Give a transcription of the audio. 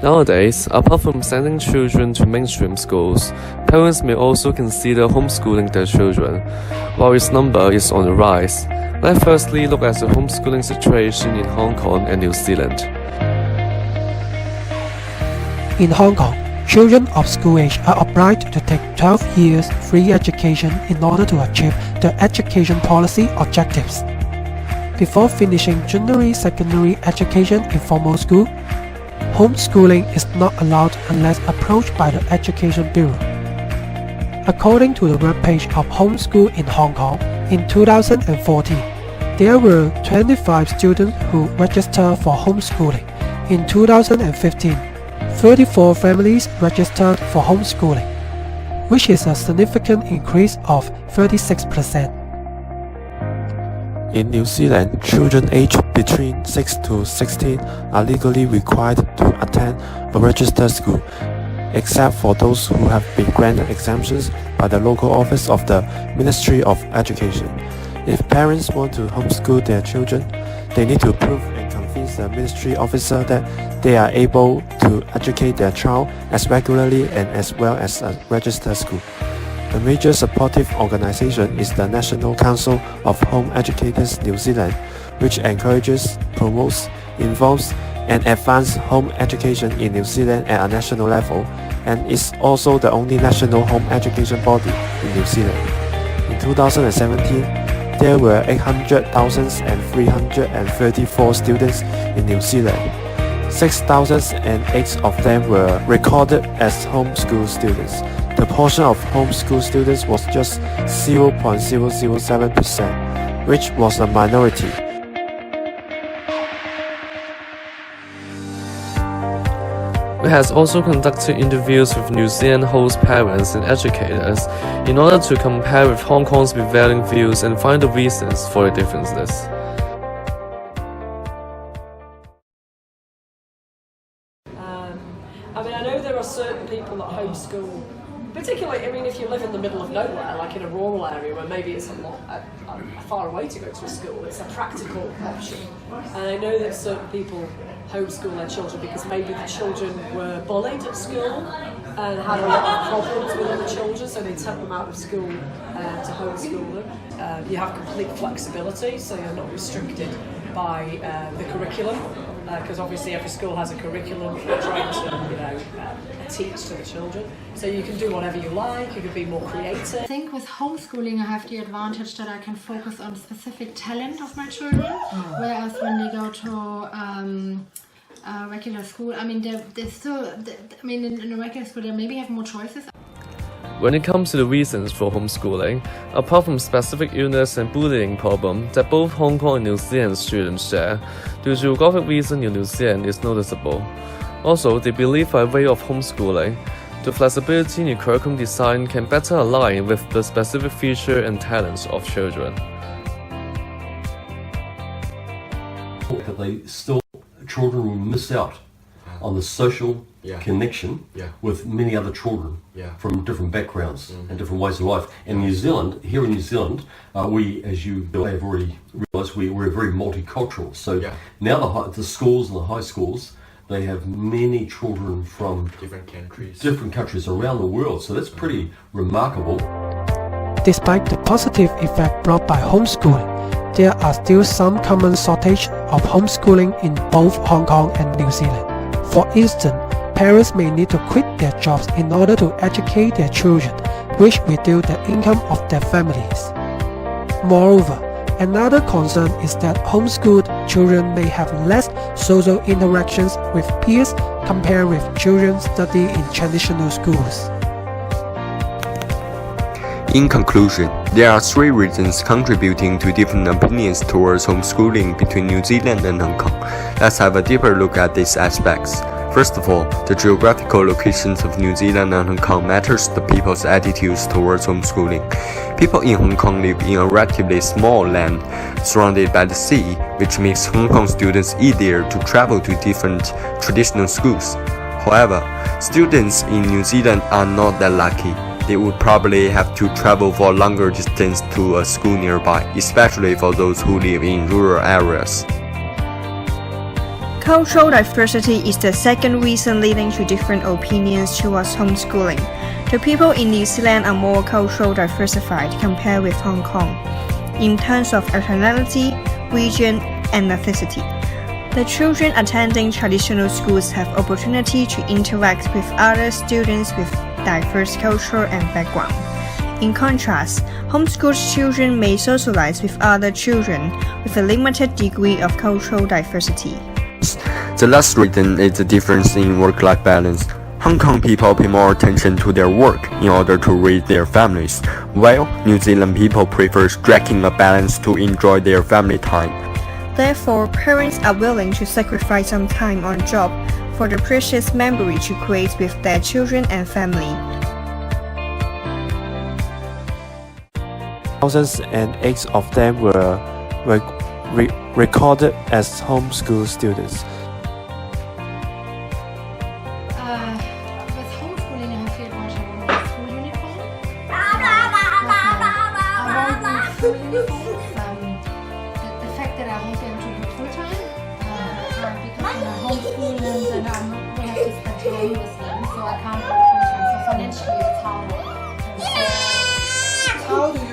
Nowadays, apart from sending children to mainstream schools, parents may also consider homeschooling their children. While its number is on the rise, let's firstly look at the homeschooling situation in Hong Kong and New Zealand. In Hong Kong, children of school age are obliged to take 12 years free education in order to achieve the education policy objectives. Before finishing junior secondary education in formal school, homeschooling is not allowed unless approached by the Education Bureau. According to the webpage of Homeschool in Hong Kong, in 2014, there were 25 students who registered for homeschooling. In 2015, 34 families registered for homeschooling, which is a significant increase of 36%. In New Zealand, children aged between 6 to 16 are legally required to attend a registered school, except for those who have been granted exemptions by the local office of the Ministry of Education. If parents want to homeschool their children, they need to prove and convince the ministry officer that they are able to educate their child as regularly and as well as a registered school. A major supportive organization is the National Council of Home Educators New Zealand, which encourages, promotes, involves, and advances home education in New Zealand at a national level, and is also the only national home education body in New Zealand. In 2017, there were 800,334 students in New Zealand. 6,008 of them were recorded as homeschool students. The portion of homeschool students was just 0.007%, which was a minority. We have also conducted interviews with New Zealand host parents and educators in order to compare with Hong Kong's prevailing views and find the reasons for the differences. I know there are certain people that homeschool, particularly, if you live in the middle of nowhere, like in a rural area where maybe it's far away to go to a school, it's a practical option. And I know that certain people homeschool their children because maybe the children were bullied at school and had a lot of problems with other children, so they took them out of school to homeschool them. You have complete flexibility, so you're not restricted by the curriculum, because obviously every school has a curriculum that you're trying to teach to the children. So you can do whatever you like, you can be more creative. I think with homeschooling I have the advantage that I can focus on specific talent of my children, whereas when they go to regular school, they're still, in a regular school they maybe have more choices. When it comes to the reasons for homeschooling, apart from specific illness and bullying problem that both Hong Kong and New Zealand students share, the geographic reason in New Zealand is noticeable. Also, they believe by way of homeschooling, the flexibility in the curriculum design can better align with the specific feature and talents of children. Children will miss out on the social connection with many other children from different backgrounds and different ways of life. And here in New Zealand, we, as you have already realised, we're very multicultural. So now the schools and the high schools, they have many children from different countries around the world. So that's pretty remarkable. Despite the positive effect brought by homeschooling, there are still some common shortage of homeschooling in both Hong Kong and New Zealand. For instance, parents may need to quit their jobs in order to educate their children, which reduce the income of their families. Moreover, another concern is that homeschooled children may have less social interactions with peers compared with children studying in traditional schools. In conclusion, there are three reasons contributing to different opinions towards homeschooling between New Zealand and Hong Kong. Let's have a deeper look at these aspects. First of all, the geographical locations of New Zealand and Hong Kong matters to people's attitudes towards homeschooling. People in Hong Kong live in a relatively small land surrounded by the sea, which makes Hong Kong students easier to travel to different traditional schools. However, students in New Zealand are not that lucky. They would probably have to travel for a longer distance to a school nearby, especially for those who live in rural areas. Cultural diversity is the second reason leading to different opinions towards homeschooling. The people in New Zealand are more culturally diversified compared with Hong Kong, in terms of nationality, region, and ethnicity. The children attending traditional schools have opportunity to interact with other students with diverse culture and background. In contrast, homeschooled children may socialize with other children with a limited degree of cultural diversity. The last reason is the difference in work-life balance. Hong Kong people pay more attention to their work in order to raise their families, while New Zealand people prefer striking a balance to enjoy their family time. Therefore, parents are willing to sacrifice some time on job for the precious memory to create with their children and family. Thousands and eights of them were recorded as homeschool students. With homeschooling, I feel much I won't need school uniform. School uniforms. The fact that I won't be able to do full time because in a homeschool and I'm not going to have to spend time with them, so I can't do full time. So financially, it's harder. How do you